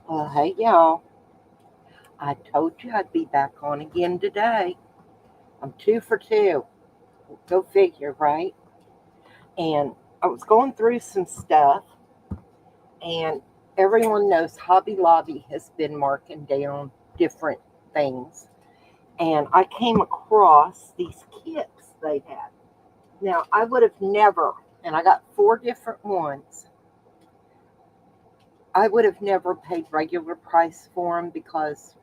Well, hey y'all, I told you I'd be back on again today. I'm two for two. Go figure, right? And I was going through some stuff, and everyone knows Hobby Lobby has been marking down different things. And I came across these kits they had. Now, I would have never, and I got four different ones, I would have never paid regular price for them because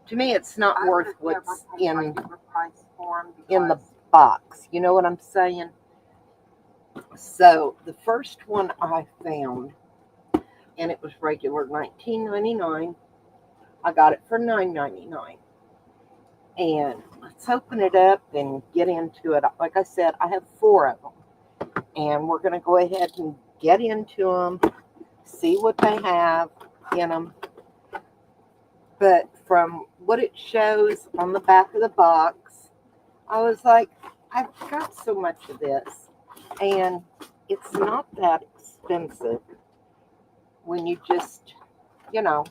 to me it's not worth what's in the box. You know what I'm saying? So the first one I found, and it was regular 19.99. I got it for 9.99. And let's open it up and get into it. Like I said, I have four of them, and we're going to go ahead and get into them, see what they have in them. But from what it shows on the back of the box, I was like, I've got so much of this, and it's not that expensive when you just, you know,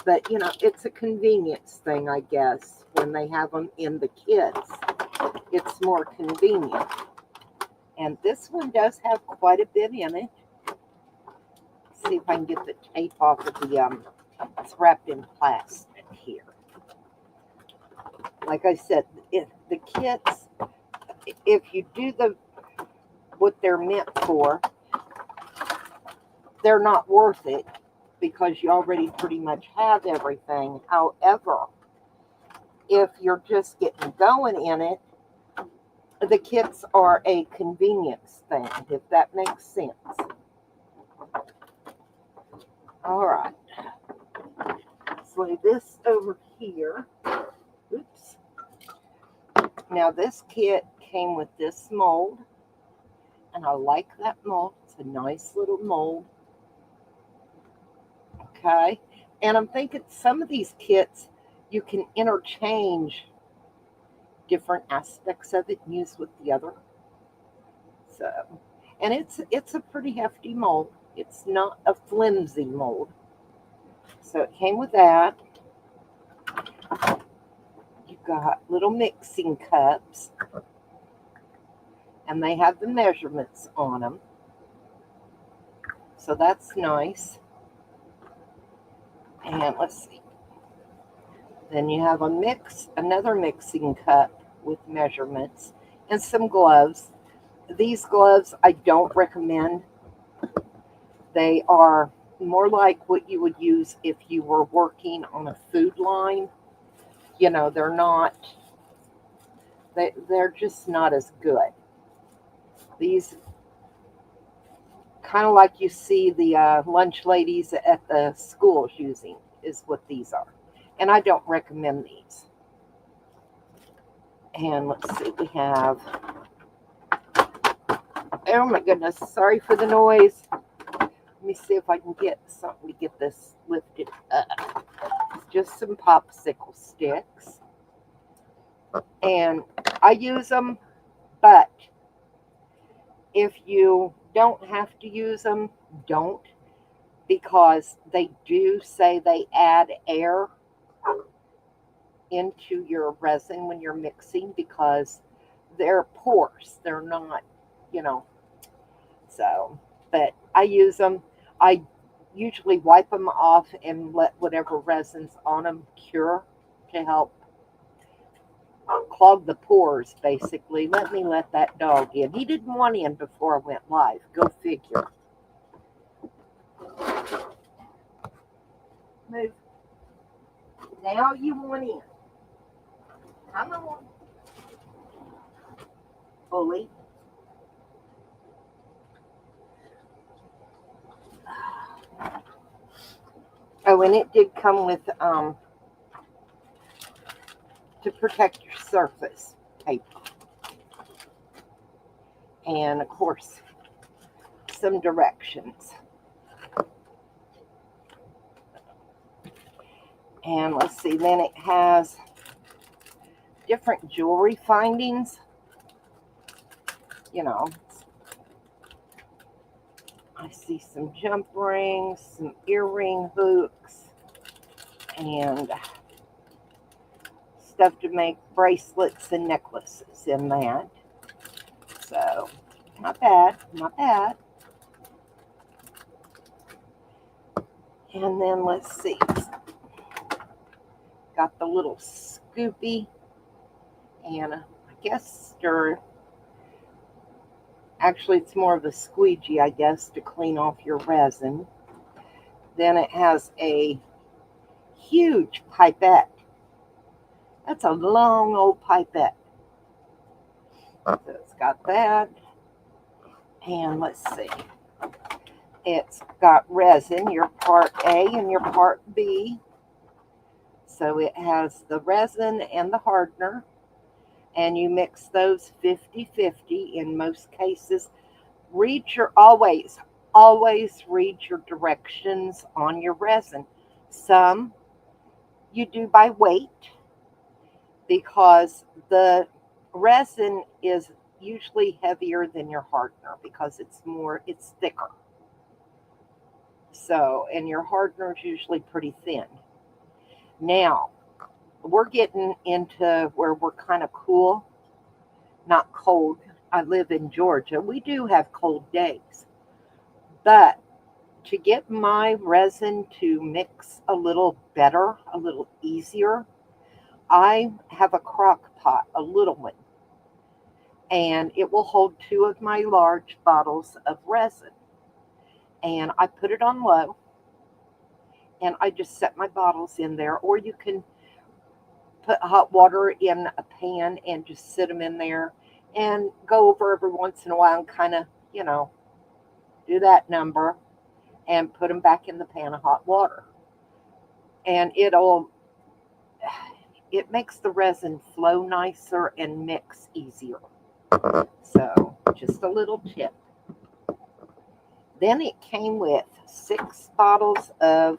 but it's a convenience thing, I guess. When they have them in the kits, it's more convenient. And this one does have quite a bit in it. Let's see if I can get the tape off of it's wrapped in plastic here. Like I said, the kits, if you do what they're meant for, they're not worth it because you already pretty much have everything. However, if you're just getting going in it, the kits are a convenience thing, if that makes sense. All right. Let's lay this over here. Oops. Now, this kit came with this mold, and I like that mold. It's a nice little mold. Okay. And I'm thinking some of these kits you can interchange different aspects of it and use with the other. So, and it's a pretty hefty mold. It's not a flimsy mold. So it came with that. You got little mixing cups, and they have the measurements on them. So that's nice. And let's see. Then you have another mixing cup with measurements and some gloves. These gloves I don't recommend. They are more like what you would use if you were working on a food line. They're not, they're just not as good. These kind of like you see the lunch ladies at the schools using is what these are. And I don't recommend these. And let's see, we have, oh my goodness, sorry for the noise. Let me see if I can get something to get this lifted up. It's just some popsicle sticks. And I use them, but if you don't have to use them, don't, because they do say they add air into your resin when you're mixing because they're porous. They're not, you know, so, but I use them. I usually wipe them off and let whatever resins on them cure to help clog the pores, basically. Let that dog in. He didn't want in before I went live. Go figure. Move. Now you want in. Come on. Bully. Oh, and it did come with to protect your surface paper. And of course, some directions. And let's see, then it has different jewelry findings. I see some jump rings, some earring hooks, and stuff to make bracelets and necklaces in that. So, not bad, not bad. And then let's see, got the little scoopy, and I guess actually it's more of a squeegee, I guess, to clean off your resin. Then it has a huge pipette. That's a long old pipette. So it's got that. And let's see. It's got resin, your part A and your part B. So it has the resin and the hardener. And you mix those 50-50 in most cases. Always read your directions on your resin. Some you do by weight because the resin is usually heavier than your hardener because it's thicker. So, and your hardener is usually pretty thin. Now, we're getting into where we're kind of cool, not cold. I live in Georgia. We do have cold days. But to get my resin to mix a little better, a little easier, I have a crock pot, a little one, and it will hold 2 of my large bottles of resin. And I put it on low, and I just set my bottles in there, or you can put hot water in a pan and just sit them in there and go over every once in a while and kind of, do that number and put them back in the pan of hot water. And it makes the resin flow nicer and mix easier. So, just a little tip. Then it came with 6 bottles of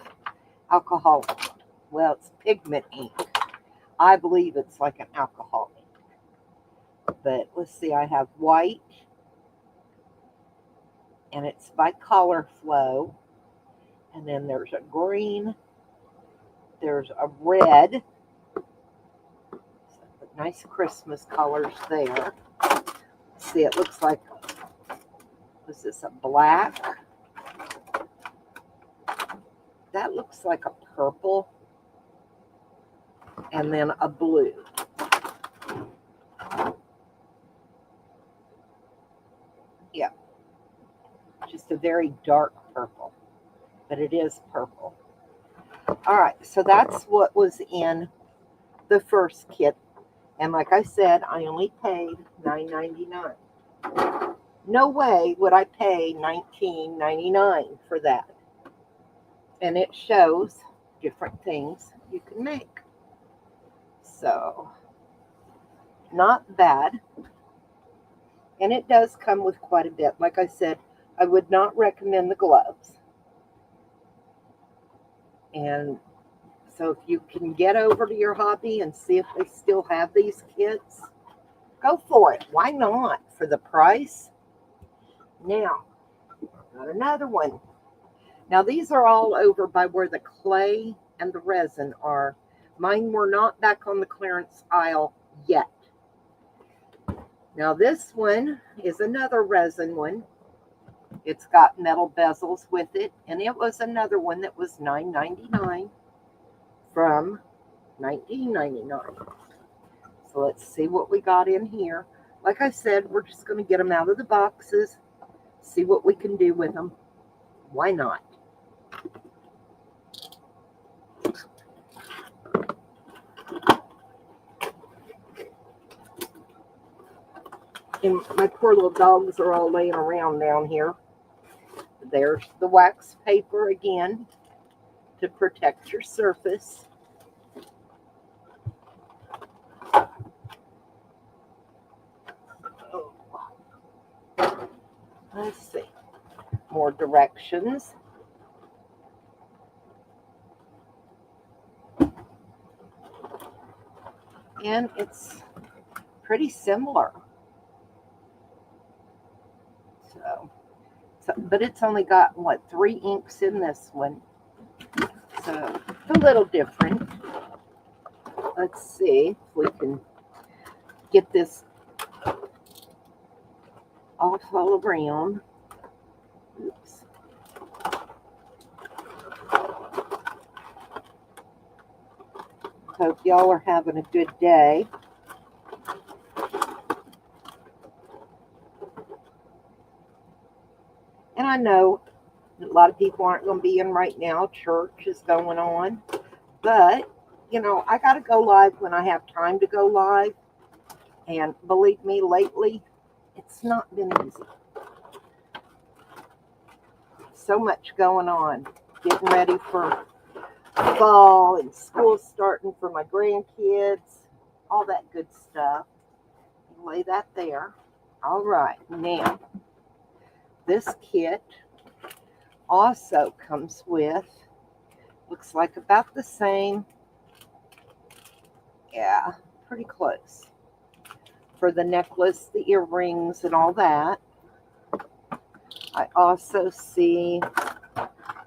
alcohol. Well, it's pigment ink. I believe it's like an alcohol ink. But let's see, I have white, and it's by Color Flow. And then there's a green, there's a red. Nice Christmas colors there. See, it looks like, was this a black? That looks like a purple. And then a blue. Yeah. Just a very dark purple. But it is purple. All right, so that's what was in the first kit. And like I said, I only paid $9.99. No way would I pay $19.99 for that. And it shows different things you can make. So, not bad. And it does come with quite a bit. Like I said, I would not recommend the gloves. And so if you can get over to your hobby and see if they still have these kits, go for it. Why not? For the price. Now, got another one. Now, these are all over by where the clay and the resin are. Mine were not back on the clearance aisle yet. Now, this one is another resin one. It's got metal bezels with it, and it was another one that was $9.99 from $19.99. So let's see what we got in here. Like I said, we're just going to get them out of the boxes, see what we can do with them. Why not? And my poor little dogs are all laying around down here. There's the wax paper again to protect your surface. Let's see. More directions. And it's pretty similar. So, So, but it's only got, what, 3 inks in this one. So it's a little different. Let's see if we can get this all around. Oops. Hope y'all are having a good day. And I know a lot of people aren't going to be in right now. Church is going on. But, you know, I got to go live when I have time to go live. And believe me, lately, it's not been easy. So much going on. Getting ready for fall and school starting for my grandkids. All that good stuff. Lay that there. All right. Now, this kit also comes with, looks like about the same. Yeah, pretty close. For the necklace, the earrings, and all that. I also see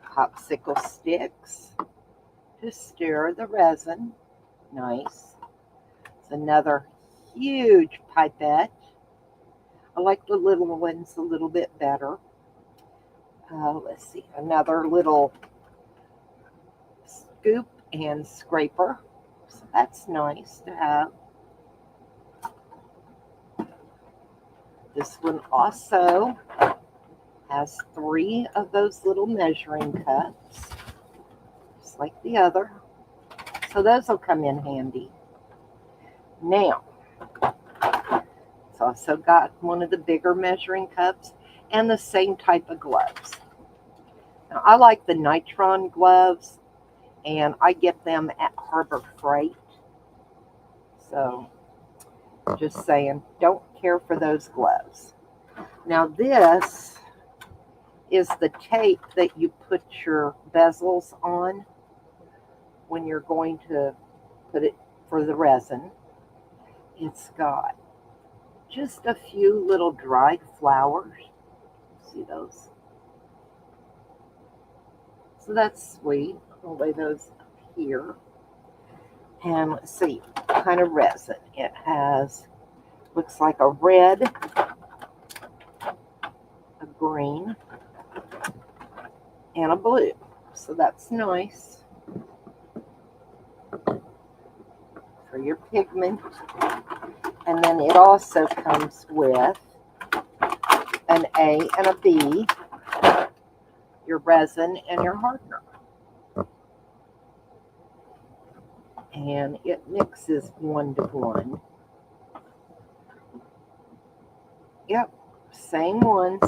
popsicle sticks to stir the resin. Nice. It's another huge pipette. I like the little ones a little bit better. Let's see, another little scoop and scraper. So that's nice to have. This one also has 3 of those little measuring cups, just like the other. So those will come in handy. Now, it's also got one of the bigger measuring cups and the same type of gloves. Now, I like the Nitron gloves, and I get them at Harbor Freight. So, just saying, don't care for those gloves. Now, this is the tape that you put your bezels on when you're going to put it for the resin. It's got just a few little dried flowers. See those? So that's sweet. I'll lay those up here. And let's see, what kind of resin. It has, looks like a red, a green, and a blue. So that's nice for your pigment. And then it also comes with an A and a B, your resin and your hardener. And it mixes 1-to-1. Yep, same ones.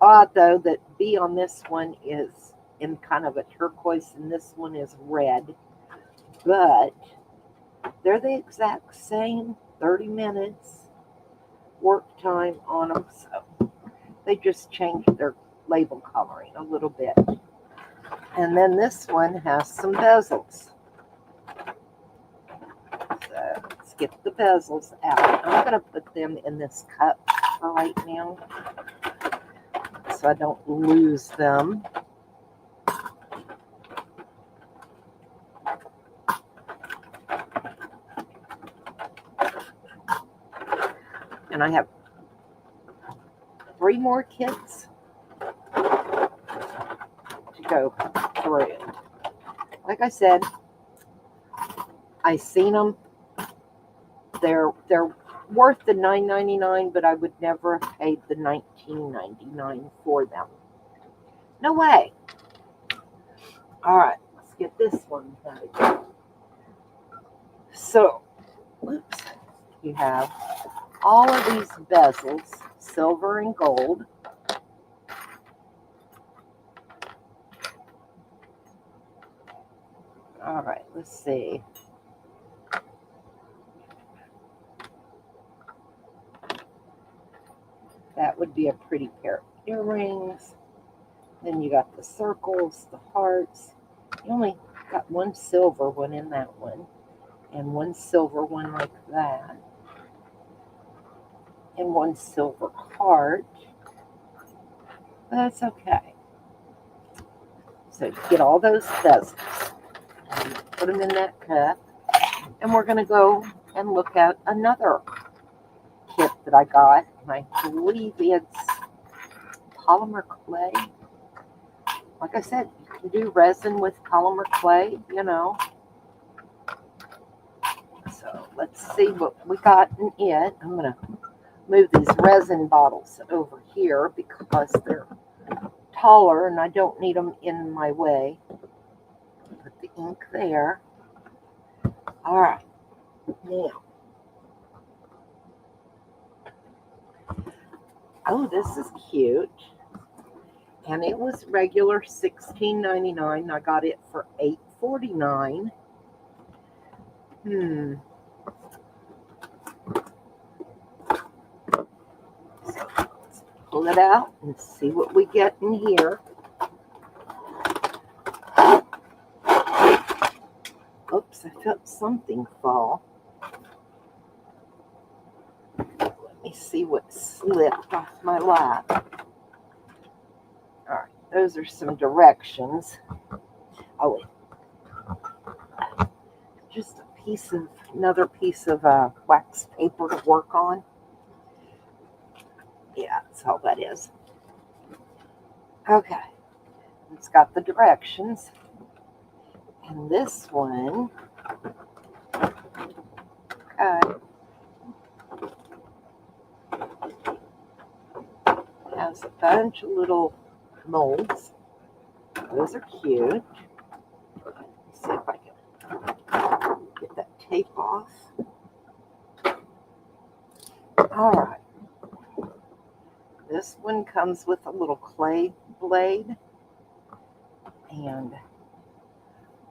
Odd though that B on this one is in kind of a turquoise and this one is red. But they're the exact same 30 minutes work time on them. So they just changed their label coloring a little bit. And then this one has some bezels. So let's get the bezels out. I'm going to put them in this cup for right now so I don't lose them. And I have 3 more kits to go through. Like I said, I seen them. They're worth the $9.99, but I would never have paid the $19.99 for them. No way. All right, let's get this one done. So, oops, you have all of these bezels, silver and gold. All right, let's see. That would be a pretty pair of earrings. Then you got the circles, the hearts. You only got 1 silver one in that one, and 1 silver one like that, and 1 silver heart. but that's okay. So get all those dozens, put them in that cup, and we're going to go and look at another kit that I got. And I believe it's polymer clay. Like I said, you can do resin with polymer clay, you know. So let's see what we got in it. I'm going to move these resin bottles over here because they're taller and I don't need them in my way. Put the ink there. All right. Now. Oh, this is cute. And it was regular $16.99. I got it for $8.49. So let's pull it out and see what we get in here. Oops, I felt something fall. Let me see what slipped off my lap. All right, those are some directions. Oh, wait. Just another piece of wax paper to work on. Yeah, that's all that is. Okay, it's got the directions. And this one, okay, has a bunch of little molds. Those are cute. Let's see if I can get that tape off. All right. This one comes with a little clay blade and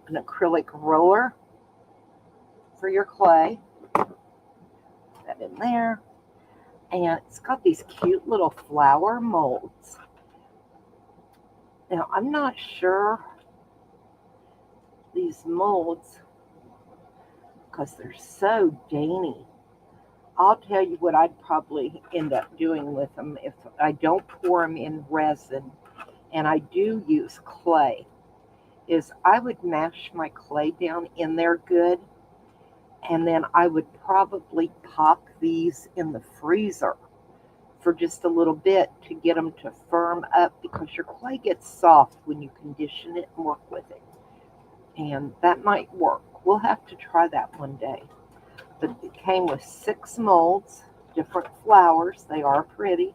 an acrylic roller for your clay. Put that in there. And it's got these cute little flower molds. Now, I'm not sure these molds, because they're so dainty. I'll tell you what I'd probably end up doing with them if I don't pour them in resin and I do use clay, is I would mash my clay down in there good, and then I would probably pop these in the freezer for just a little bit to get them to firm up, because your clay gets soft when you condition it and work with it. And that might work. We'll have to try that one day. But it came with 6 molds, different flowers. They are pretty.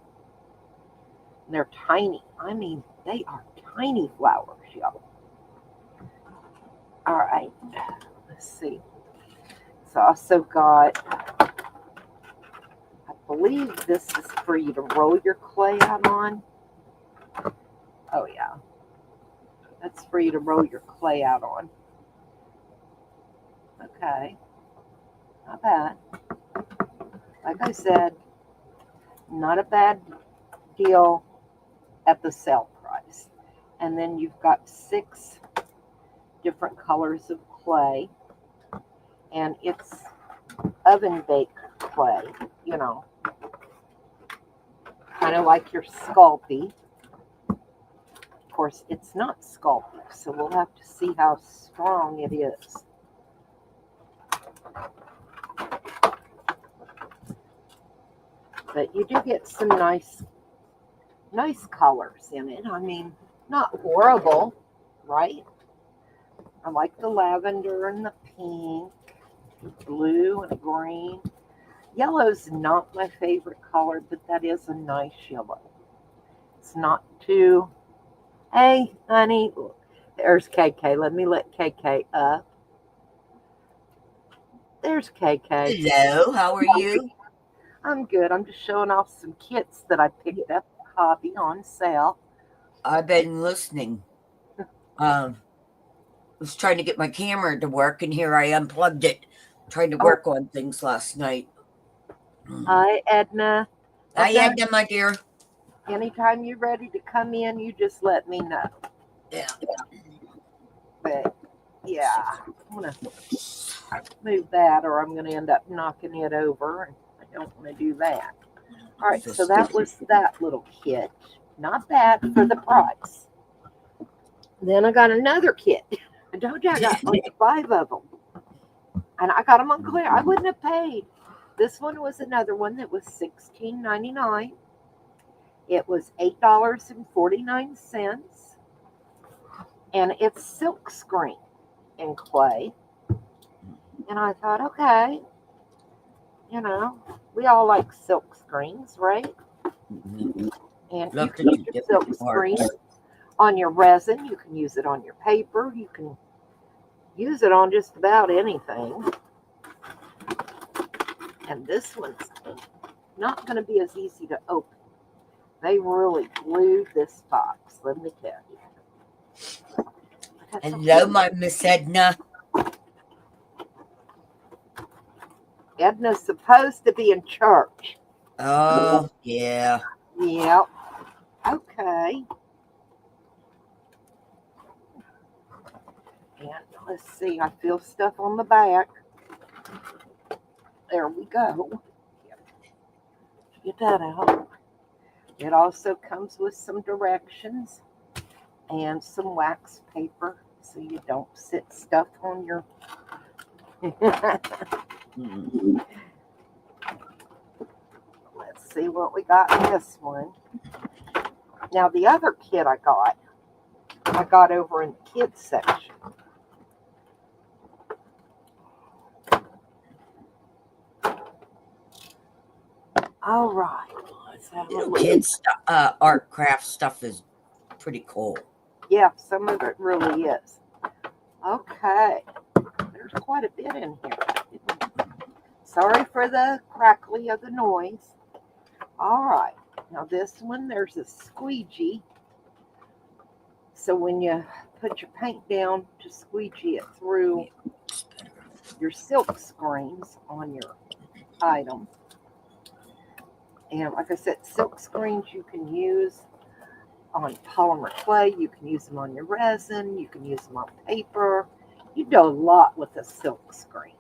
And they're tiny. I mean, they are tiny flowers, y'all. All right, let's see. It's also got, I believe this is for you to roll your clay out on. Oh, yeah. That's for you to roll your clay out on. Okay. Not bad. Like I said, not a bad deal at the sale price. And then you've got 6 different colors of clay. And it's oven baked clay, you know. Kind of like your Sculpey. Of course, it's not Sculpey, so we'll have to see how strong it is. But you do get some nice colors in it. I mean, not horrible, right? I like the lavender and the pink, blue and green. Yellow's not my favorite color, but that is a nice yellow. It's not too... Hey, honey, there's KK. Let me let KK up. There's KK. Hello, how are you? I'm good. I'm just showing off some kits that I picked up at Hobby on sale. I've been listening. Was trying to get my camera to work, and here I unplugged it, trying to work on things last night. Hi, Edna. Hi, Edna, my dear. Anytime you're ready to come in, you just let me know. Yeah. But, yeah, I'm going to move that or I'm going to end up knocking it over, and I don't want to do that. All right, so that was that little kit. Not bad for the price. Then I got another kit. I told you I got like 5 of them. And I got them on clear. I wouldn't have paid. This one was another one that was $16.99. It was $8.49. And it's silk screen in clay. And I thought, okay, we all like silk screens, right? Mhm. And you Love can to use do your silk different screen parts. on your resin. You can use it on your paper. You can use it on just about anything. And this one's not going to be as easy to open. They really glued this box, let me tell you. Hello, my Miss Edna. Edna's supposed to be in church. Oh, yeah. Yep. Okay. And let's see, I feel stuff on the back. There we go. Get that out. It also comes with some directions and some wax paper so you don't sit stuff on your. Mm. Let's see what we got in this one. Now, the other kit I got over in the kids section. All right. Let's have a Little look. kids' art craft stuff is pretty cool. Yeah, some of it really is. Okay. There's quite a bit in here. Sorry for the crackly of the noise. All right. Now this one, there's a squeegee. So when you put your paint down to squeegee it through your silk screens on your item. And like I said, silk screens you can use on polymer clay. You can use them on your resin. You can use them on paper. You do a lot with a silk screen.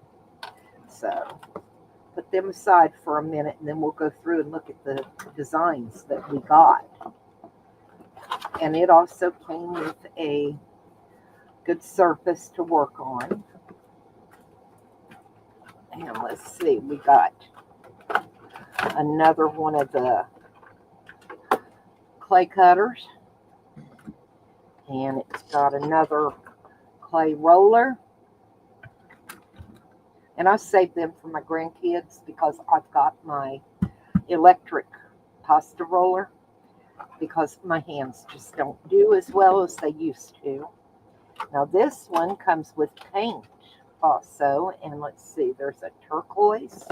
So put them aside for a minute and then we'll go through and look at the designs that we got. And it also came with a good surface to work on. And let's see, we got another one of the clay cutters. And it's got another clay roller. And I saved them for my grandkids because I've got my electric pasta roller because my hands just don't do as well as they used to. Now this one comes with paint also, and let's see, there's a turquoise,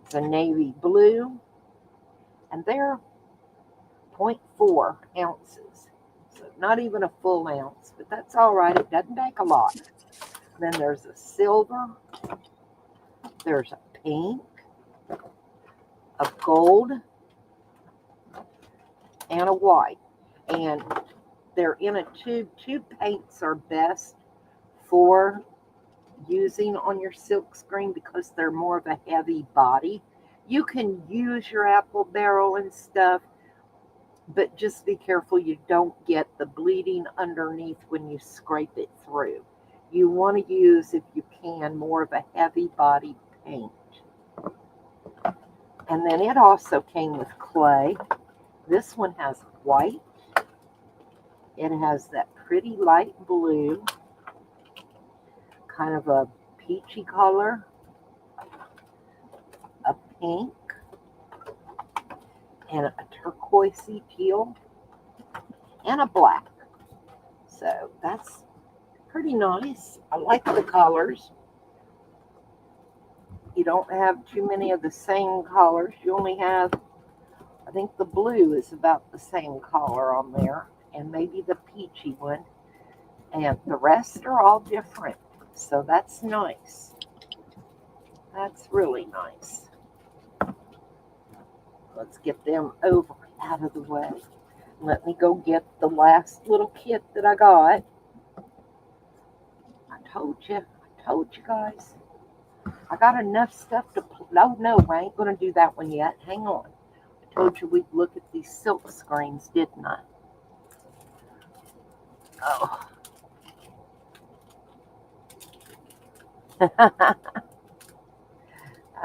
it's a navy blue, and they're 0.4 ounces. So not even a full ounce, but that's all right, it doesn't take a lot. Then there's a silver, there's a pink, a gold, and a white. And they're in a tube. Tube paints are best for using on your silk screen because they're more of a heavy body. You can use your apple barrel and stuff, but just be careful you don't get the bleeding underneath when you scrape it through. You want to use, if you can, more of a heavy body paint. And then it also came with clay. This one has white. It has that pretty light blue, kind of a peachy color, a pink, and a turquoisey teal, and a black. So that's pretty nice. I like the colors. You don't have too many of the same colors. You only have, I think the blue is about the same color on there, and maybe the peachy one. And the rest are all different. So that's nice. That's really nice. Let's get them over out of the way. Let me go get the last little kit that I got. I told you guys. I got enough stuff to, no, I ain't going to do that one yet. Hang on. I told you we'd look at these silk screens, didn't I? Oh.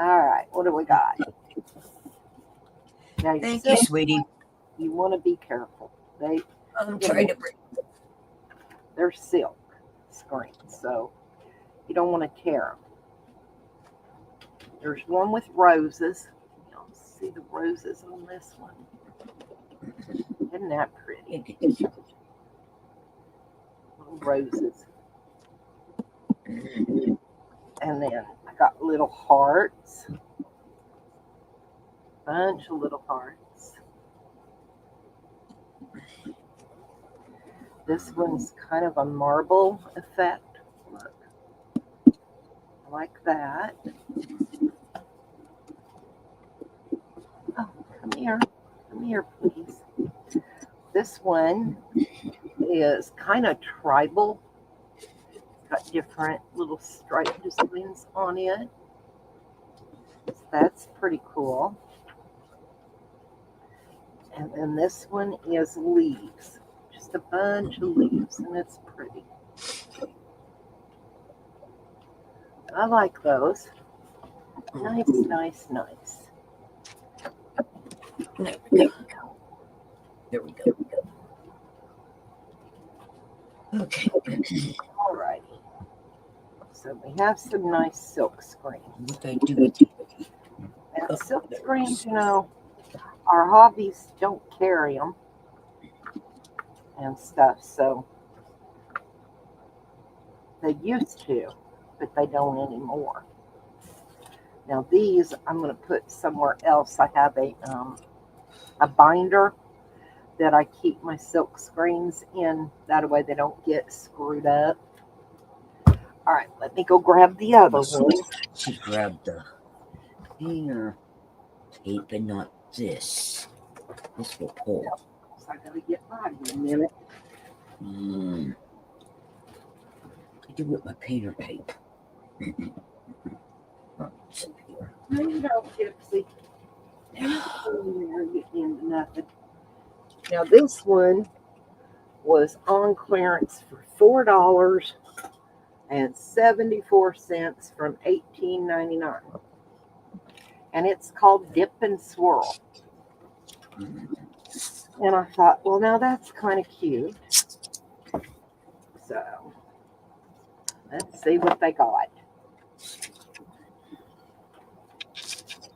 All right, what do we got? Now, Thank you, sweetie. You want to be careful. I'm trying to bring. They're silk screens, so you don't want to tear them. There's one with roses. You'll see the roses on this one. Isn't that pretty? Little roses. And then I got little hearts. Bunch of little hearts. This one's kind of a marble effect. Look. Like that. Oh, come here. Come here, please. This one is kind of tribal. Got different little stripe designs on it. So that's pretty cool. And then this one is leaves. Just a bunch of leaves, and it's pretty. I like those. Nice, nice, nice. There we go. There we go. Okay. All righty. So we have some nice silk screens. What I do? And silk screens, you know, our hobbies don't carry them and stuff, so they used to, but they don't anymore. Now these I'm going to put somewhere else. I have a binder that I keep my silk screens in. That way they don't get screwed up. All right, let me go grab the other one. She grabbed the hanger tape and not this. This will pull. So I gotta get mine in a minute. I do with my painter tape. There you go, Gypsy. You're getting into nothing. Now this one was on clearance for $4.74 from $18.99, and it's called Dip and Swirl. And I thought, well, now that's kind of cute. So let's see what they got.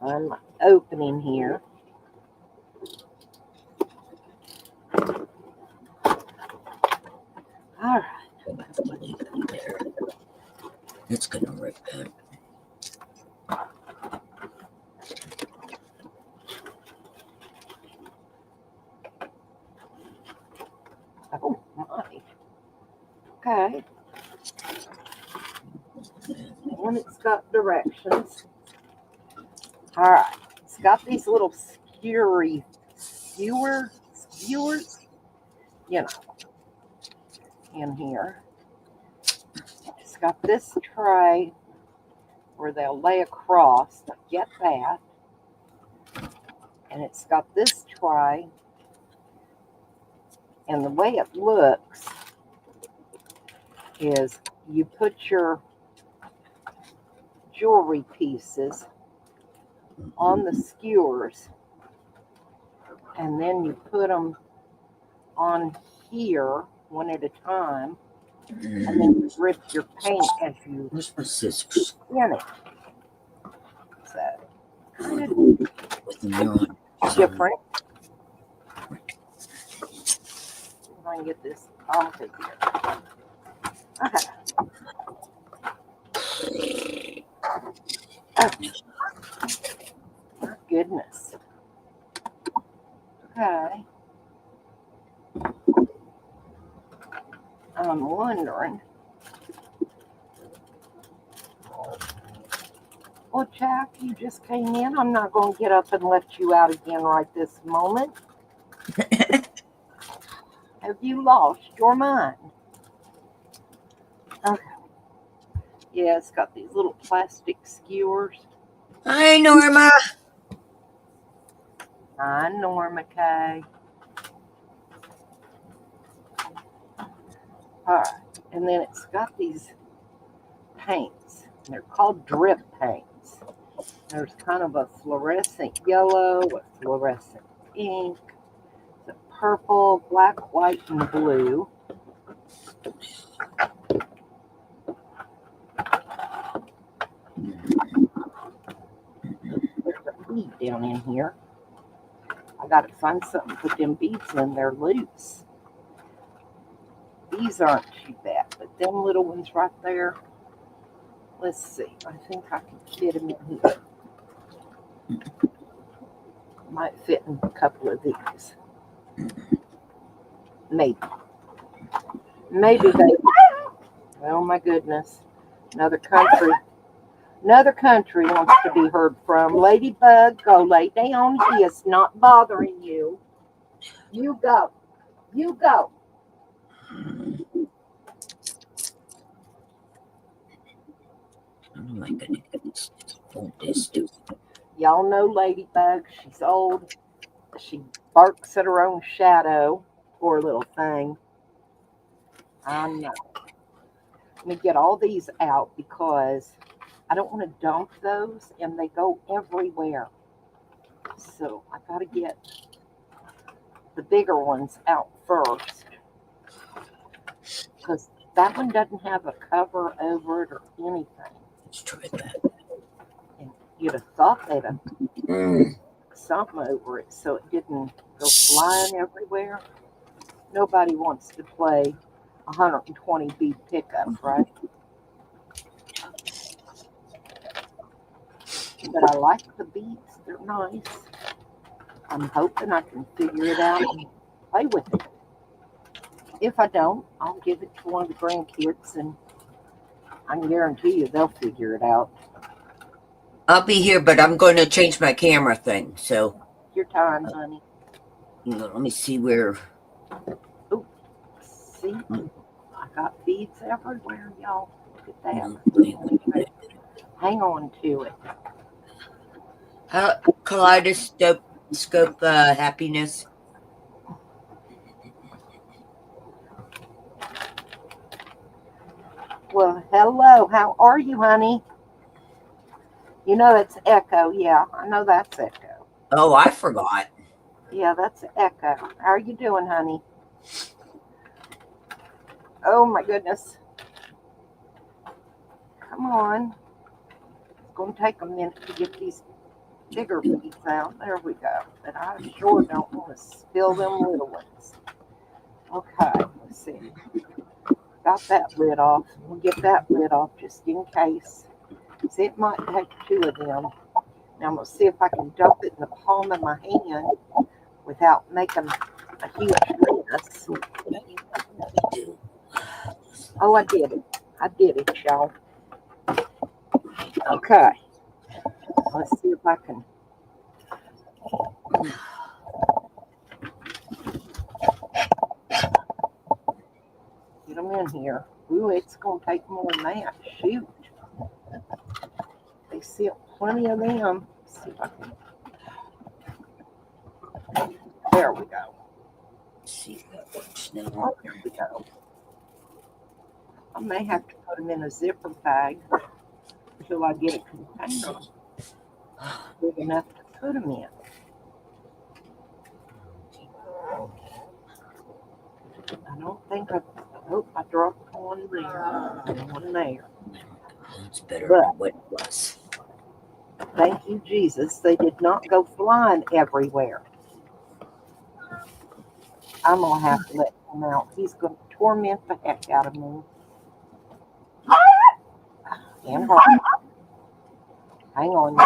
I'm opening here. All right. It's gonna rip that. Oh my. Okay. And it's got directions. All right. It's got these little skewers, you know, in here. It's got this tray where they'll lay across. I get that. And it's got this tray. And the way it looks is you put your jewelry pieces on the skewers, and then you put them on here one at a time, and then you grip your paint as you Where's my scissors? spin it. So, kind of With the neon. different. If I can get this off of here. Okay. Oh. My goodness. Okay. I'm wondering. Well, Jack, you just came in. I'm not going to get up and let you out again right this moment. Have you lost your mind? Okay. Yeah, it's got these little plastic skewers. Hi, Norma. Hi, Norma Kay. All right, and then it's got these paints. They're called drip paints. There's kind of a fluorescent yellow, a fluorescent pink, the purple, black, white, and blue. There's a bead down in here. I gotta find something to put them beads in. They're loose. These aren't too bad, but them little ones right there. Let's see. I think I can fit them in here. Might fit in a couple of these. Maybe. Maybe they. Oh my goodness. Another country. Another country wants to be heard from. Ladybug, go lay down. He is not bothering you. You go. You go. Oh my goodness. Won't this do? Y'all know Ladybug. She's old. She barks at her own shadow. Poor little thing. I know. Let me get all these out because I don't want to dump those and they go everywhere. So I got to get the bigger ones out first because that one doesn't have a cover over it or anything. Let's try that. And you'd have thought they'd have something over it so it didn't go flying everywhere. Nobody wants to play 120 bead pickup, right? But I like the beads. They're nice. I'm hoping I can figure it out and play with it. If I don't, I'll give it to one of the grandkids and I can guarantee you they'll figure it out. I'll be here, but I'm going to change my camera thing. So, Your time, honey. let me see where. See, I got beads everywhere, y'all. Look at that. Hang on to it. Kaleidoscope happiness. Well, hello. How are you, honey? You know that's Echo. Yeah, I know that's Echo. Oh, I forgot. Yeah, that's Echo. How are you doing, honey? Oh, my goodness. Come on. It's going to take a minute to get these bigger beads out. There we go. But I sure don't want to spill them little ones. Okay, let's see. Got that lid off. We'll get that lid off just in case. See, it might take two of them. Now I'm going to see if I can dump it in the palm of my hand without making a huge mess. Oh, I did it. I did it, y'all. Okay. Let's see if I can. Get them in here. Ooh, it's going to take more than that. Shoot. They see plenty of them. Let's see if I can. There we go. Let's see if that works now. Oh, there we go. I may have to put them in a zipper bag until I get a container big enough to put them in. I don't think I dropped one there and one there. It's better But, than what it was. Thank you, Jesus. They did not go flying everywhere. I'm going to have to let him out. He's going to torment the heck out of me. And her. Hang on.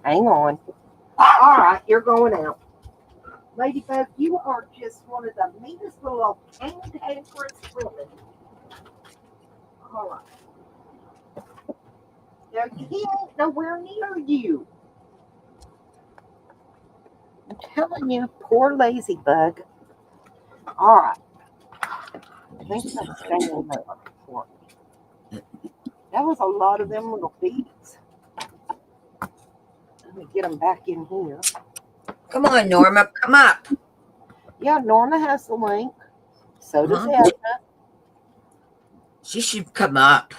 Hang on. All right, you're going out. Ladybug, you are just one of the meanest little cantankerous women. All right. Now, he ain't nowhere near you. I'm telling you, poor lazy bug. All right. I think that's staying there for me. That was a lot of them little beads. Let me get them back in here. Come on, Norma, come up. Yeah, Norma has the link. So does Huh? Edna. She should come up.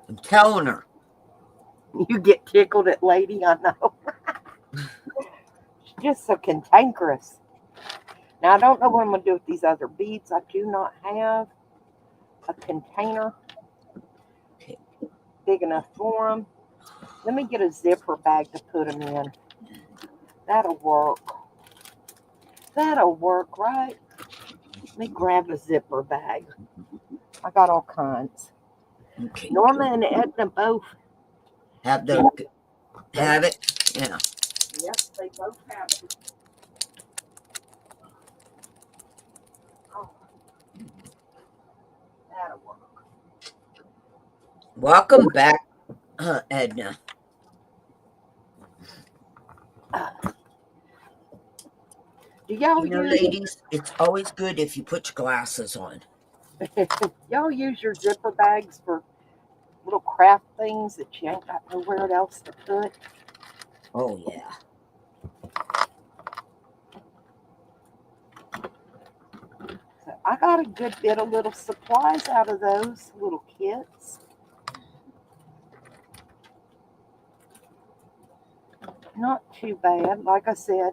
I'm telling her. You get tickled at Lady, I know. She's just so cantankerous. Now, I don't know what I'm going to do with these other beads. I do not have a container big enough for them. Let me get a zipper bag to put them in. That'll work. That'll work, right? Let me grab a zipper bag. I got all kinds. Okay. Norma and Edna both. Have it. Yeah. Yep, they both have it. Oh, that'll work. Welcome back, Edna. Do y'all You know, use ladies, it's always good if you put your glasses on. y'all use your zipper bags for little craft things that you ain't got nowhere else to put? Oh, yeah. So I got a good bit of little supplies out of those little kits. Not too bad. Like I said,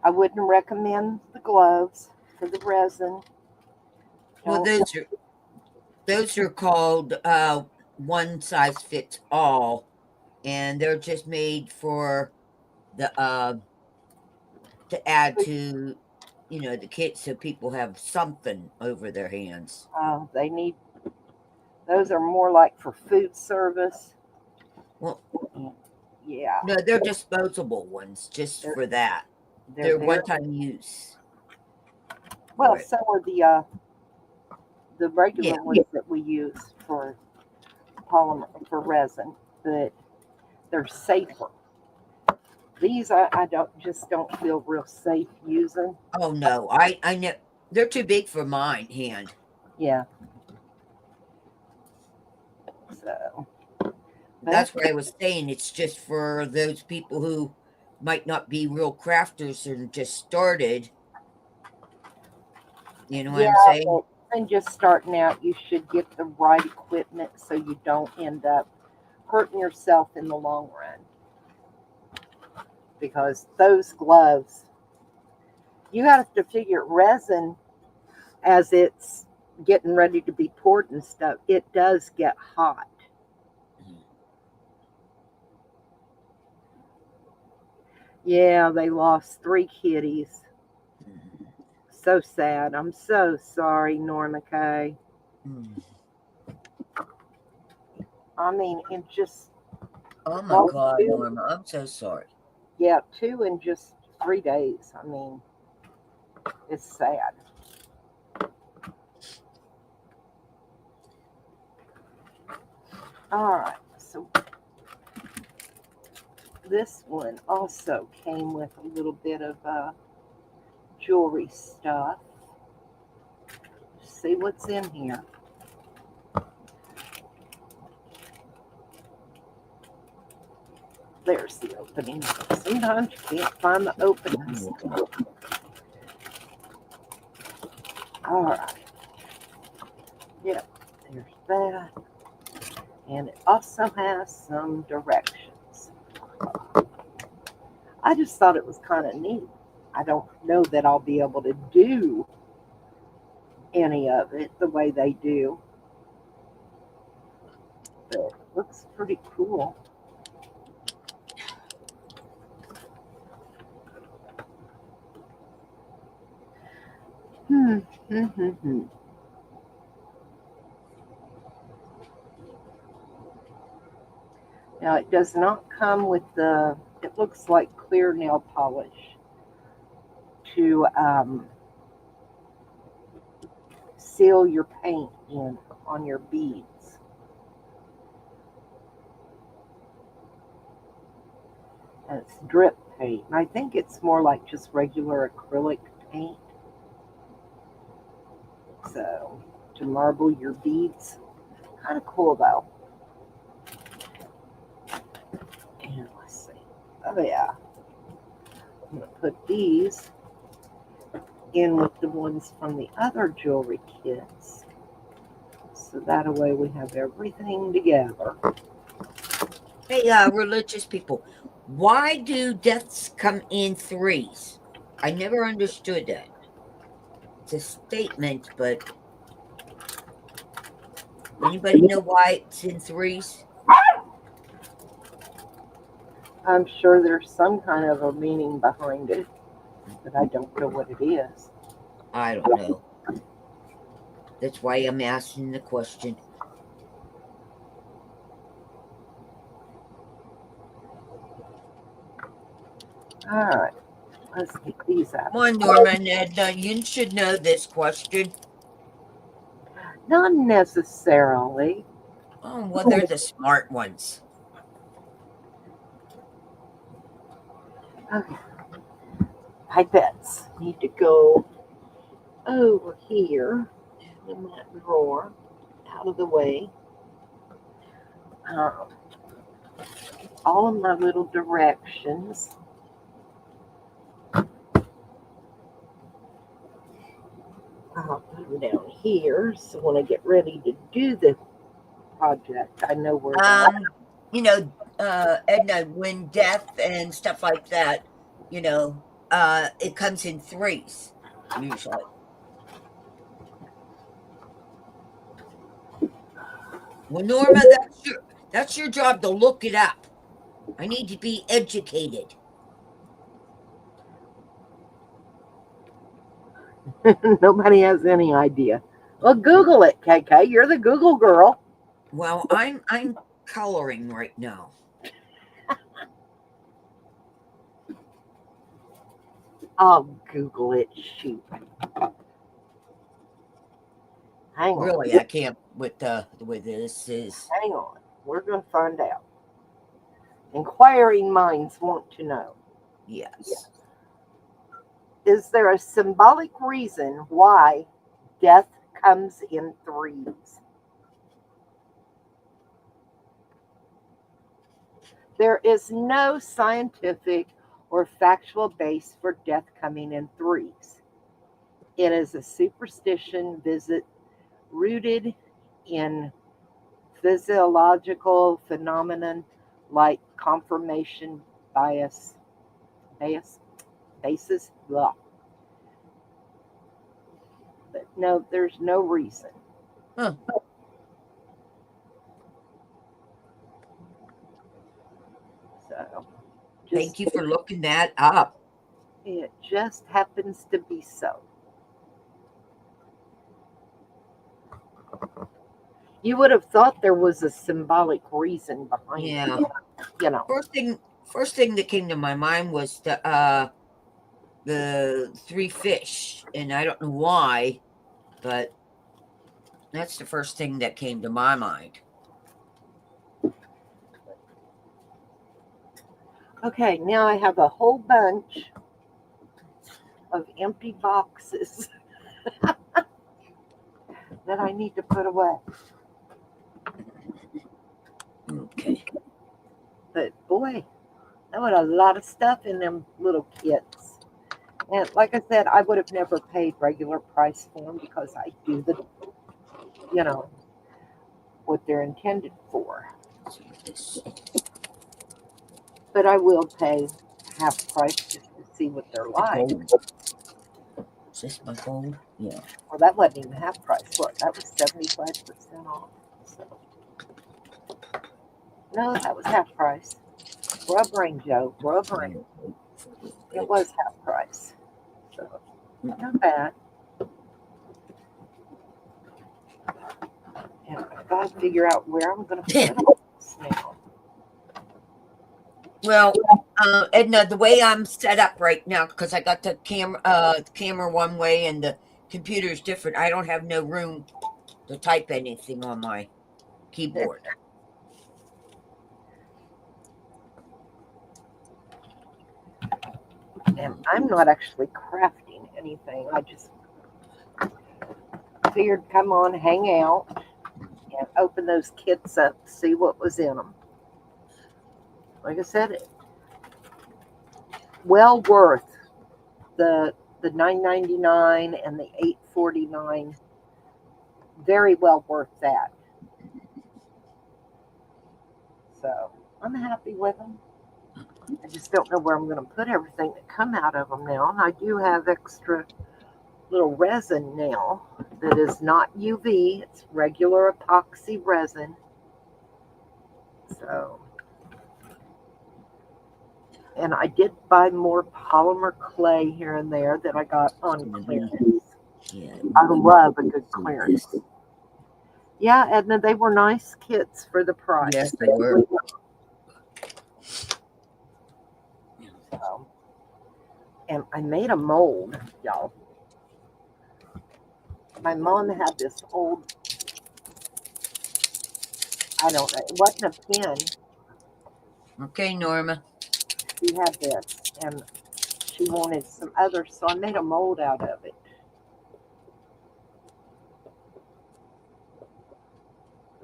I wouldn't recommend the gloves for the resin. Well, Don't- those are called one size fits all, and they're just made for the to add to the kit so people have something over their hands. they need those are more like for food service. Well, Yeah, no, they're disposable ones just they're for that. they're They're there. one-time use Well, for it. so are the regular Yeah. ones that we use for polymer for resin, but they're safer. These I don't feel real safe using. Oh no, I know they're too big for mine hand. Yeah. So, but That's what I was saying. It's just for those people who might not be real crafters and just started. You know what yeah, I'm saying? but and just starting out, you should get the right equipment so you don't end up hurting yourself in the long run. Because those gloves, you have to figure resin as it's getting ready to be poured and stuff. It does get hot. Yeah, they lost 3 kitties. Mhm. So sad. I'm so sorry, Norma Kay. Mm. I mean, in just Oh my well, God, two, Norma, I'm so sorry. yeah, two in just 3 days. I mean, it's sad. All right, so this one also came with a little bit of jewelry stuff. See what's in here. There's the opening. Sometimes you can't find the openings. All right. Yep, there's that. And it also has some directions. I just thought it was kind of neat. I don't know that I'll be able to do any of it the way they do, but it looks pretty cool. Hmm. Now it does not come with the. It looks like clear nail polish to seal your paint in on your beads. And it's drip paint. And I think it's more like just regular acrylic paint. So to marble your beads. Kind of cool though. And let's see. Oh yeah. I'm going to put these in with the ones from the other jewelry kits. So that way we have everything together. Hey, religious people, why do deaths come in threes? I never understood that. It's a statement, but anybody know why it's in threes? I'm sure there's some kind of a meaning behind it, but I don't know what it is. I don't know. That's why I'm asking the question. All right, let's get these out. Come on, Norman, you should know this question. Not necessarily. Oh, well, they're the smart ones. Okay. Pipettes need to go over here in that drawer, out of the way. Um, all of my little directions. I'll put them down here, so when I get ready to do the project, I know where they're You know, Edna, when death and stuff like that, it comes in threes usually. Well, Norma, that's your job to look it up. I need to be educated. Nobody has any idea. Well, Google it, KK. You're the Google girl. Well, I'm coloring right now. I'll Google it. Shoot. Hang on. Really, I can't with this is. Hang on. We're going to find out. Inquiring minds want to know. Yes. Is there a symbolic reason why death comes in threes? There is no scientific or factual base for death coming in threes. It is a superstition rooted in physiological phenomenon like confirmation basis, blah. But no, there's no reason. Huh. So, Thank you for looking that up. It just happens to be so. You would have thought there was a symbolic reason behind Yeah. it. You know. First thing that came to my mind was the three fish, and I don't know why, but that's the first thing that came to my mind. Okay, now I have a whole bunch of empty boxes that I need to put away. Okay. But boy, that was a lot of stuff in them little kits. And like I said, I would have never paid regular price for them because I do what they're intended for. But I will pay half price just to see what they're like. Is this my gold? Yeah. Well, that wasn't even half price. Look, that was 75% off. So. No, that was half price. Rub ring, Joe. Rub ring. It was half price. So, not bad. And I've got to figure out where I'm going to put all this now. Well, Edna, the way I'm set up right now, because I got the camera one way and the computer is different, I don't have no room to type anything on my keyboard. And I'm not actually crafting anything. I just figured, come on, hang out and open those kits up, see what was in them. Like I said, well worth the $9.99 and the $8.49. Very well worth that. So I'm happy with them. I just don't know where I'm going to put everything that come out of them now. And I do have extra little resin now that is not UV. It's regular epoxy resin. So, and I did buy more polymer clay here and there that I got on clearance. Yeah, I love a good clearance. Yeah, Edna, they were nice kits for the price. Yes, they were. So, and I made a mold, y'all. My mom had this old, I don't know, it wasn't a pen. Okay, Norma. She had this, and she wanted some others, so I made a mold out of it.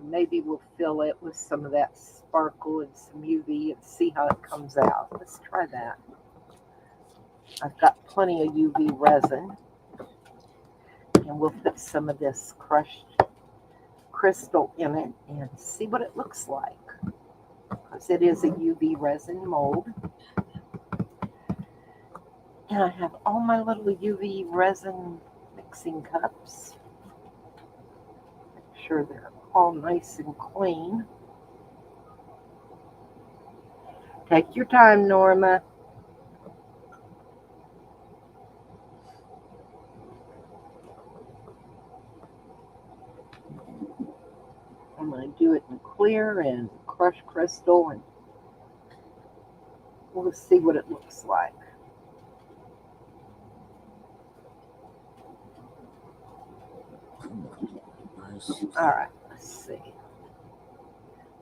Maybe we'll fill it with some of that sparkle and some UV and see how it comes out. Let's try that. I've got plenty of UV resin, and we'll put some of this crushed crystal in it and see what it looks like, because it is a UV resin mold. And I have all my little UV resin mixing cups. Make sure they're all nice and clean. Take your time, Norma. I'm going to do it in clear and crushed crystal, and we'll see what it looks like. All right, let's see.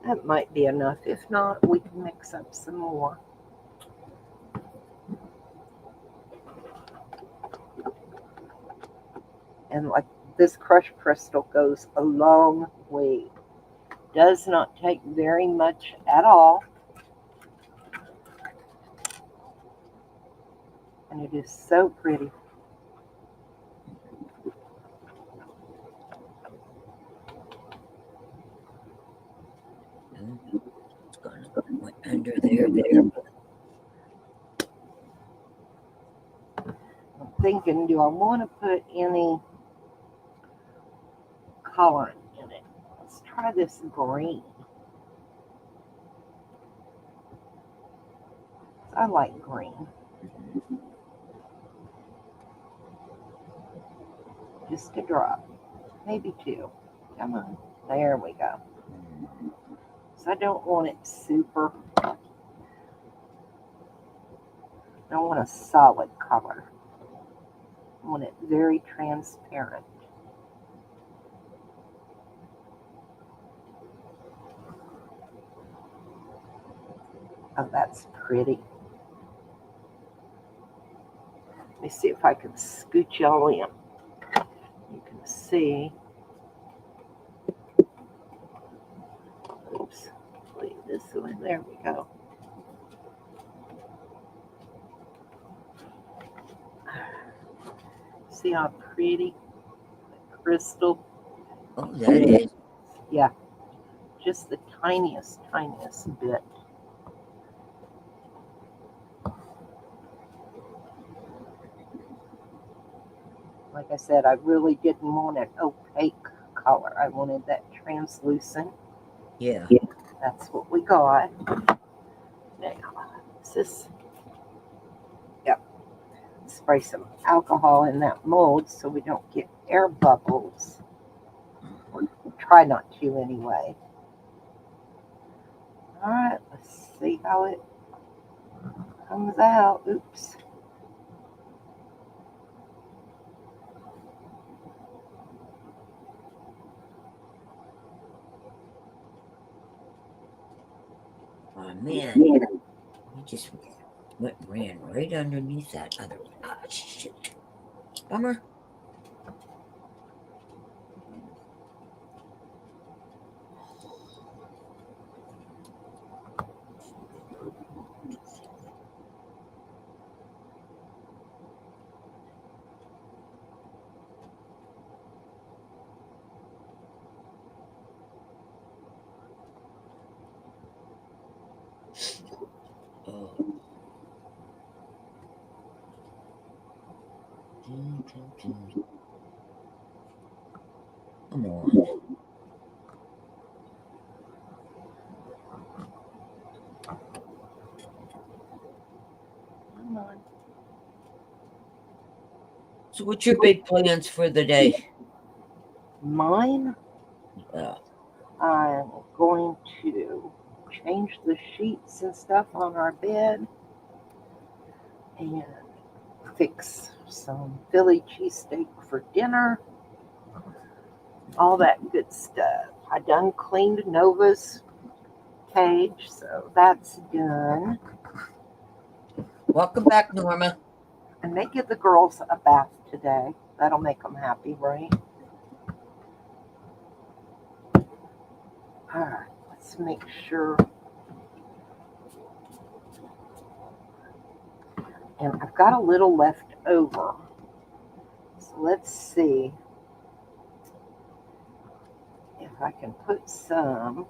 That might be enough. If not, we can mix up some more. And like this crushed crystal goes a long way. Does not take very much at all. And it is so pretty. It's gonna went under there. I'm thinking, do I want to put any color in it? Let's try this green. I like green. Just a drop, maybe two. Come on, there we go. So I don't want it super. I don't want a solid color. I want it very transparent. Oh, that's pretty. Let me see if I can scoot y'all in. You can see. Oops. Leave this one. There we go. See how pretty the crystal? Oh, that is. Yeah. Just the tiniest bit. Like I said, I really didn't want an opaque color. I wanted that translucent. Yeah. That's what we got. Now, is this? Yep. Spray some alcohol in that mold so we don't get air bubbles. Or try not to anyway. All right, let's see how it comes out. Oops. Oh man, you just ran right underneath that other one. Ah, shoot. Bummer. Come on. Come on. So, what's your big plans for the day? Mine, Uh, I'm going to change the sheets and stuff on our bed and fix some Philly cheesesteak for dinner. All that good stuff. I done cleaned Nova's cage, so that's done. welcome back, Norma. I may give the girls a bath today. That'll make them happy, right? All right, let's make sure. And I've got a little left over. So let's see if I can put some.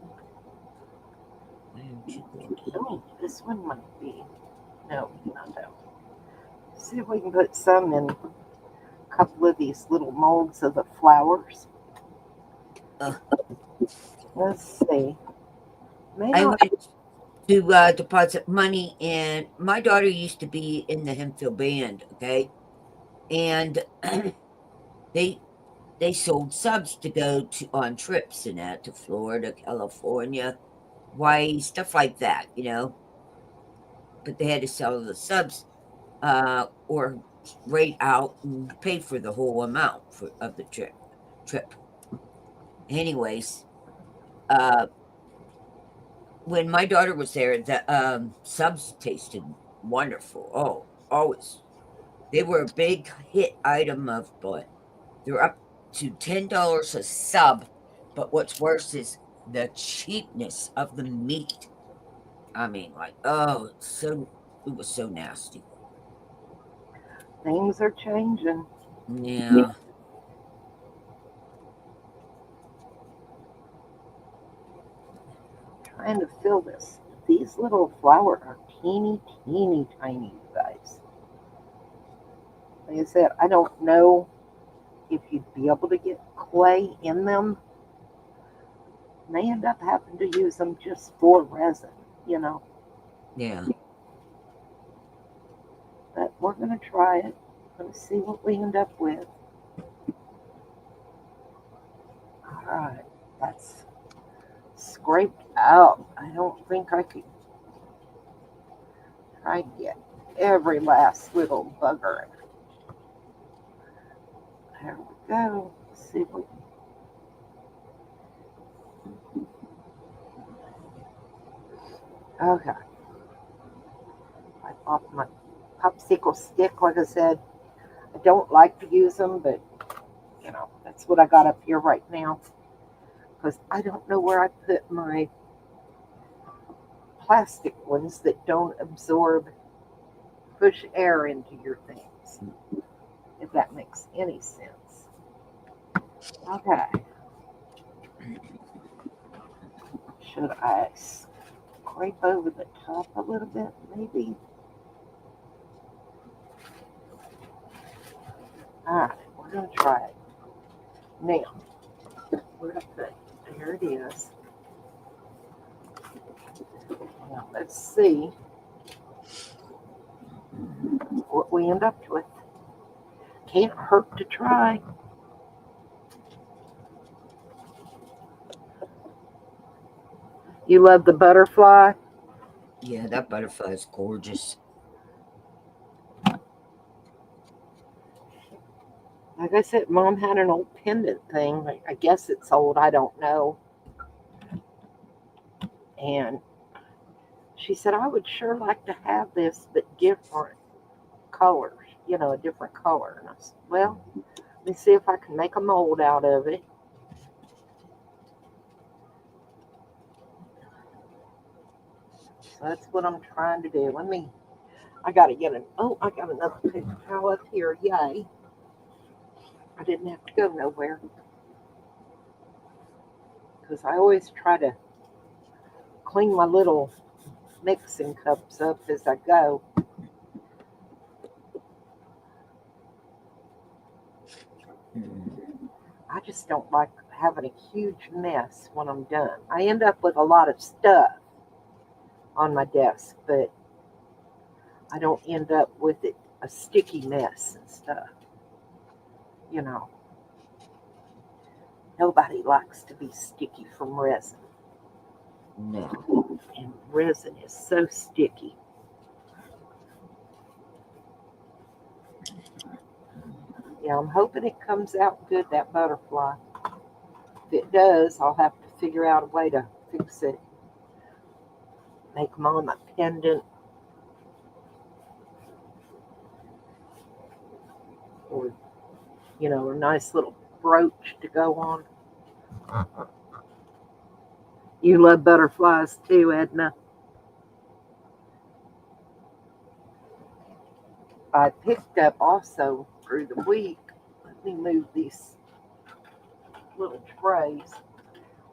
Why aren't you Oh, this one might be. No, not that one. See if we can put some in a couple of these little molds of the flowers. Uh. Let's see. May I not. went to deposit money, and my daughter used to be in the Hemphill band, okay? And they they sold subs to go to on trips and that to Florida, California, Hawaii, stuff like that, you know. But they had to sell the subs or rate out and pay for the whole amount of the trip. Anyways, uh when my daughter was there, the subs tasted wonderful. Oh, always. They were a big hit item of, but they're up to $10 a sub. But what's worse is the cheapness of the meat. I mean, like, oh, it was so nasty. Things are changing. Yeah. Trying to fill this. These little flowers are teeny, teeny, tiny, you guys. Like I said, I don't know if you'd be able to get clay in them. May end up having to use them just for resin, you know. Yeah. But we're going to try it. Let's see what we end up with. All right, that's scraped out. I don't think I could try to get every last little bugger. There we go. Let's see if we can. Okay. I bought my popsicle stick. Like I said, I don't like to use them, but you know, that's what I got up here right now. Because I don't know where I put my plastic ones that don't absorb, push air into your things. If that makes any sense. Okay. Should I scrape over the top a little bit, maybe? Alright, we're going to try it. Now, where to put it? There it is. Now, let's see what we end up with. Can't hurt to try. You love the butterfly? Yeah, that butterfly is gorgeous. Like I said, Mom had an old pendant thing. I guess it's old, I don't know. And she said, I would sure like to have this, but different colors, you know, a different color. And I said, well, let me see if I can make a mold out of it. So that's what I'm trying to do. I got to get I got another paper towel up here. Yay. I didn't have to go nowhere. Because I always try to clean my little mixing cups up as I go. just don't like having a huge mess when I'm done. I end up with a lot of stuff on my desk, but I don't end up with it a sticky mess and stuff. You know, nobody likes to be sticky from resin, No. and resin is so sticky. Yeah, I'm hoping it comes out good, that butterfly. If it does, I'll have to figure out a way to fix it. Make mom a pendant, or, a nice little brooch to go on. You love butterflies too, Edna. I picked up also through the week. Let me move these little trays.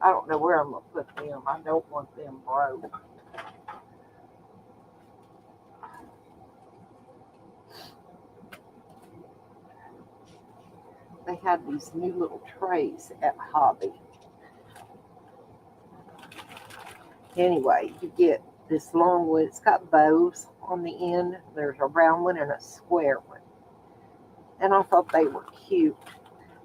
I don't know where I'm going to put them. I don't want them broke. They had these new little trays at Hobby. Anyway, you get this long one. It's got bows on the end. There's a round one and a square one. And I thought they were cute.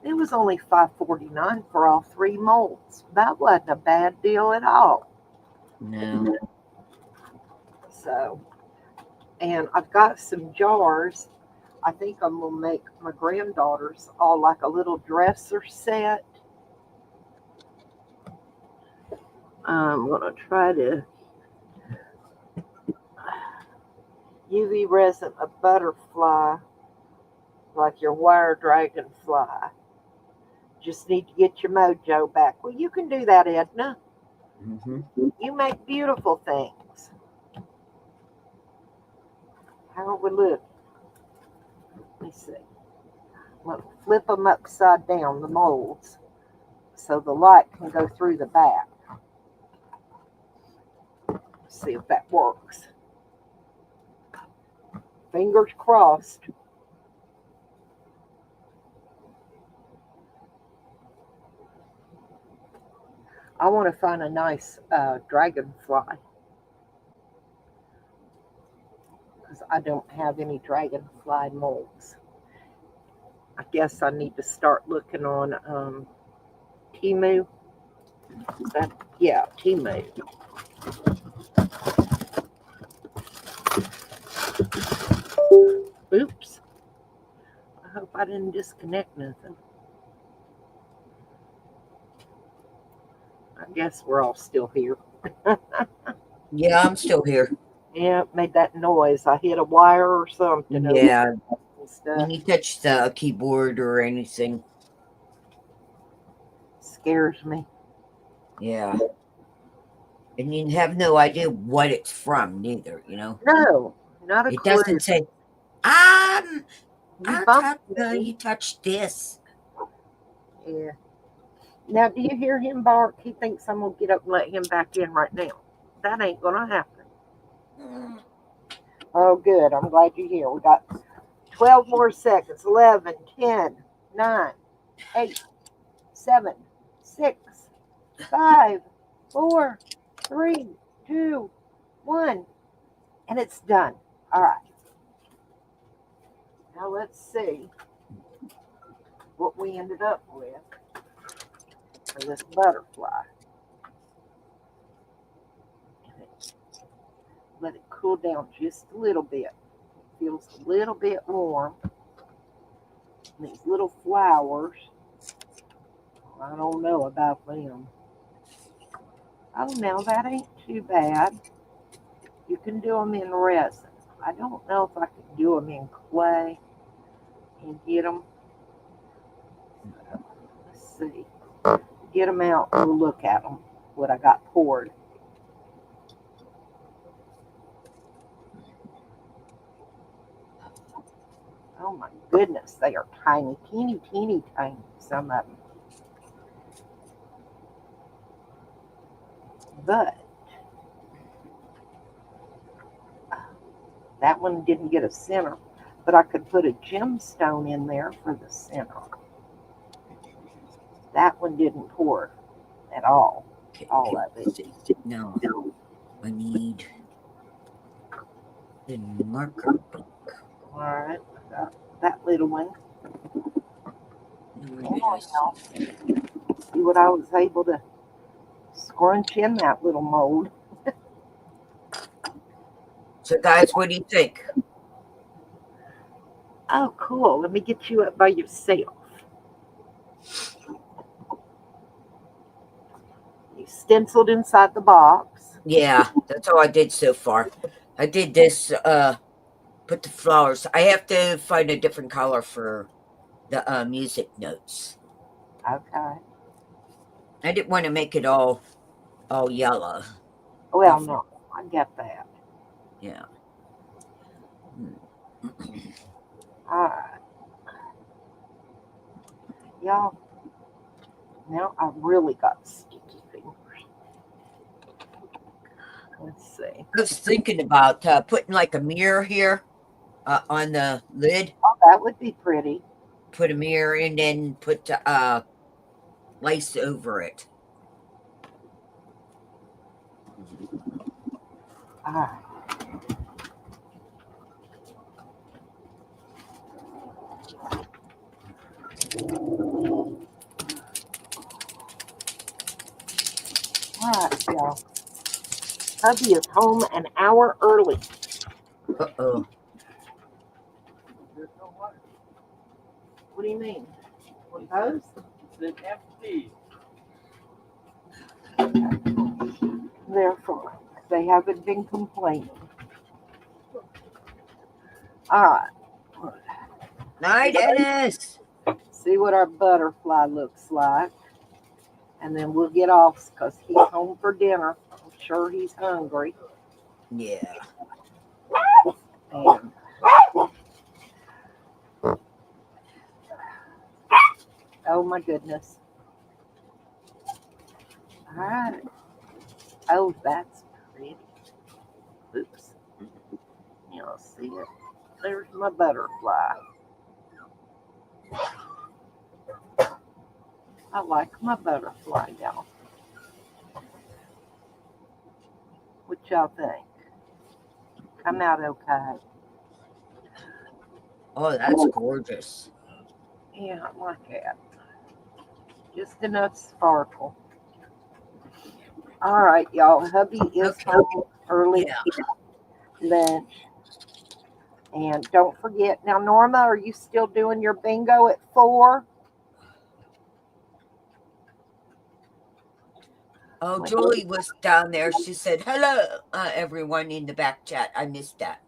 It was only $5.49 for all three molds. That wasn't a bad deal at all. No. So, and I've got some jars. I think I'm going to make my granddaughters all like a little dresser set. I'm going to try to UV resin a butterfly like your wire dragonfly. Just need to get your mojo back. Well, you can do that, Edna. Mm-hmm. You make beautiful things. How would look? Let me see. I'm going to flip them upside down, the molds, so the light can go through the back. See if that works. Fingers crossed. I want to find a nice dragonfly, because I don't have any dragonfly molds. I guess I need to start looking on Temu. Yeah, Temu. Oops. I hope I didn't disconnect nothing. I guess we're all still here. Yeah, I'm still here. Yeah, it made that noise. I hit a wire or something. Yeah. Stuff. When you touch the keyboard or anything. Scares me. Yeah. And you have no idea what it's from, neither, No, not a It clue. doesn't say, you touched this. Yeah. Now, do you hear him bark? He thinks I'm going to get up and let him back in right now. That ain't going to happen. Oh, good. I'm glad you're here. We got 12 more seconds. 11, 10, 9, 8, 7, 6, 5, 4, 3, 2, 1. And it's done. All right. Now let's see what we ended up with for this butterfly. Let it cool down just a little bit. It feels a little bit warm. And these little flowers, I don't know about them. Oh, now that ain't too bad. You can do them in resin. I don't know if I can do them in clay and get them. Let's see. Get them out and we'll look at them, what I got poured. Oh my goodness, they are tiny, teeny, teeny, tiny, some of them. But that one didn't get a center, but I could put a gemstone in there for the center. That one didn't pour at all. Okay, All of it. no, I need the marker book. All right. That little one. Where did I see? See what I was able to scrunch in that little mold. So, guys, what do you think? Oh, cool. Let me get you up by yourself. You stenciled inside the box. Yeah, that's all I did so far. I did this, put the flowers. I have to find a different color for the music notes. Okay. I didn't want to make it all yellow. Well, no, I get that. Yeah. All right. Y'all, now I really got sticky fingers. Let's see. I was thinking about putting like a mirror here on the lid. Oh, that would be pretty. Put a mirror and then put lace over it. All right. All right, y'all. Hubby is home an hour early. Uh-oh. What do you mean? Those? It's empty. Therefore, they haven't been complaining. All right. Night, Dennis. See what our butterfly looks like. And then we'll get off because he's home for dinner. I'm sure he's hungry. Yeah. And oh my goodness. All right. Oh, that's pretty. Oops. You'll see it. There's my butterfly. I like my butterfly, y'all. What y'all think? Come out okay? Oh, that's gorgeous. Yeah, I like that. Just enough sparkle. All right, y'all. Hubby is Okay. home early Yeah. lunch. And don't forget, now, Norma, are you still doing your bingo at 4? Oh, Julie was down there. She said, hello, everyone in the back chat. I missed that.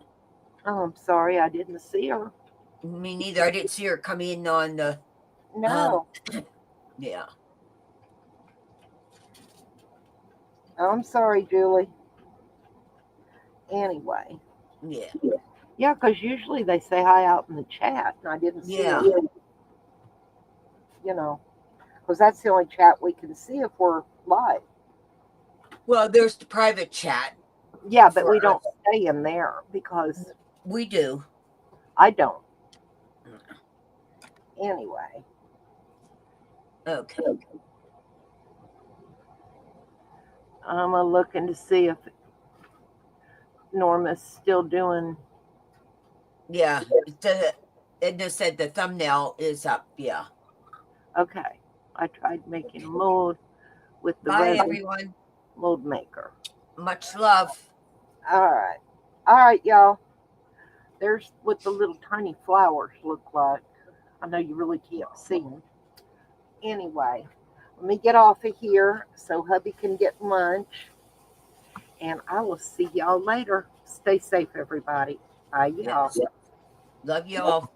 Oh, I'm sorry, I didn't see her. Me neither. I didn't see her come in on the, No. yeah. Oh, I'm sorry, Julie. Anyway. Yeah. Yeah, because usually they say hi out in the chat, and I didn't see Yeah. her. You know, because that's the only chat we can see if we're live. Well, there's the private chat. Yeah, but we don't stay in there because We do. I don't. Anyway. Okay. I'm looking to see if Norma's still doing. Yeah. Edna said the thumbnail is up. Yeah. Okay. I tried making a mold with the Bye, resin everyone. mold maker. Much love. All right. All right, y'all. There's what the little tiny flowers look like. I know you really can't see them. Anyway, let me get off of here so hubby can get lunch. And I will see y'all later. Stay safe, everybody. Bye, y'all. Yes. Love you all.